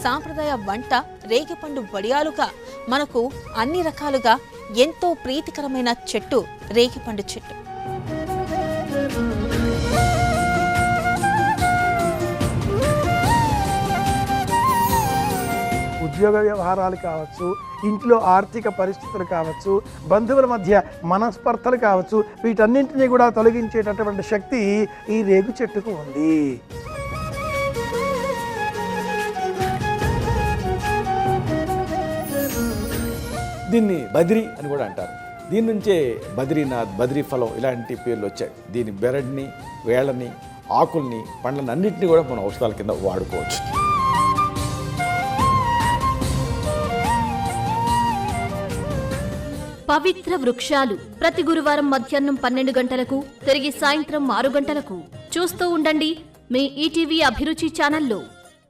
సాంప్రదాయ వంట రేగిపండు వడియాలుగా మనకు అన్ని రకాలుగా ఎంతో ప్రీతికరమైన చెట్టు రేగిపండు చెట్టు. ఉద్యోగ వ్యవహారాలు కావచ్చు, ఇంట్లో ఆర్థిక పరిస్థితులు కావచ్చు, బంధువుల మధ్య మనస్పర్ధలు కావచ్చు, వీటన్నింటినీ కూడా తొలగించేటటువంటి శక్తి ఈ రేగు చెట్టుకు ఉంది. దీన్ని బద్రి అని కూడా అంటారు. దీని నుంచే బద్రీనాథ్, బద్రీ ఫలం ఇలాంటి పేర్లు వచ్చాయి. దీని బెరడ్ని, వేళ్ళని, ఆకుల్ని, పండ్లని అన్నింటినీ కూడా మనం ఔషధాల కింద వాడుకోవచ్చు. పవిత్ర వృక్షాలు ప్రతి గురువారం మధ్యాహ్నం 12 గంటలకు, తిరిగి సాయంత్రం 6 గంటలకు చూస్తూ ఉండండి మీ ఈటీవీ అభిరుచి ఛానల్లో.